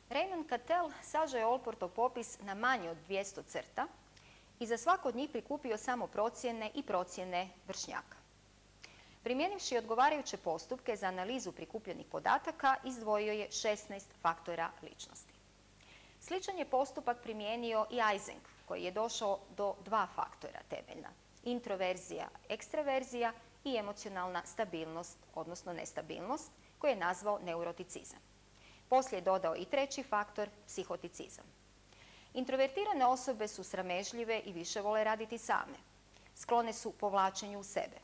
Raymond Cattell sažeo je Allportov popis na manje od 200 crta i za svako od njih prikupio samo procjene i procjene vršnjaka. Primijenivši odgovarajuće postupke za analizu prikupljenih podataka, izdvojio je 16 faktora ličnosti. Sličan je postupak primijenio i Eysenck, koji je došao do 2 faktora temeljna: introverzija, ekstraverzija i emocionalna stabilnost, odnosno nestabilnost, koji je nazvao neuroticizam. Poslije je dodao i 3. faktor, psihoticizam. Introvertirane osobe su sramežljive i više vole raditi same. Sklone su povlačenju u sebe.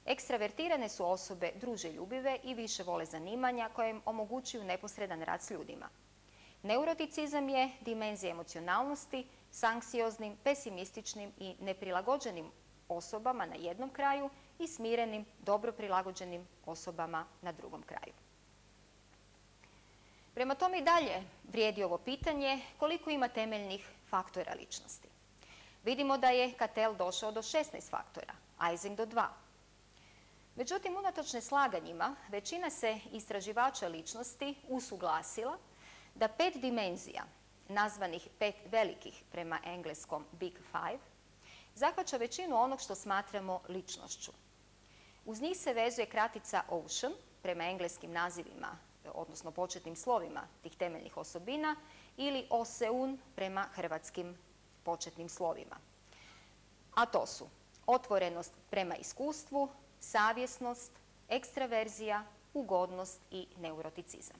Ekstravertirane su osobe druželjubive i više vole zanimanja koje im omogućuju neposredan rad s ljudima. Neuroticizam je dimenzija emocionalnosti s anksioznim, pesimističnim i neprilagođenim osobama na jednom kraju i smirenim, dobro prilagođenim osobama na drugom kraju. Prema tome i dalje vrijedi ovo pitanje koliko ima temeljnih faktora ličnosti. Vidimo da je Cattell došao do 16 faktora, Eysenck do 2. Međutim, unatoč neslaganjima, većina se istraživača ličnosti usuglasila da 5 dimenzija, nazvanih 5 velikih prema engleskom Big Five, zahvaća većinu onog što smatramo ličnošću. Uz njih se vezuje kratica Ocean prema engleskim nazivima, odnosno početnim slovima tih temeljnih osobina, ili Oseun prema hrvatskim početnim slovima. A to su otvorenost prema iskustvu, savjesnost, ekstraverzija, ugodnost i neuroticizam.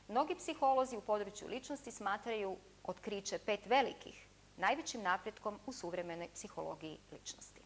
Mnogi psiholozi u području ličnosti smatraju otkriće 5 velikih najvećim napretkom u suvremenoj psihologiji ličnosti.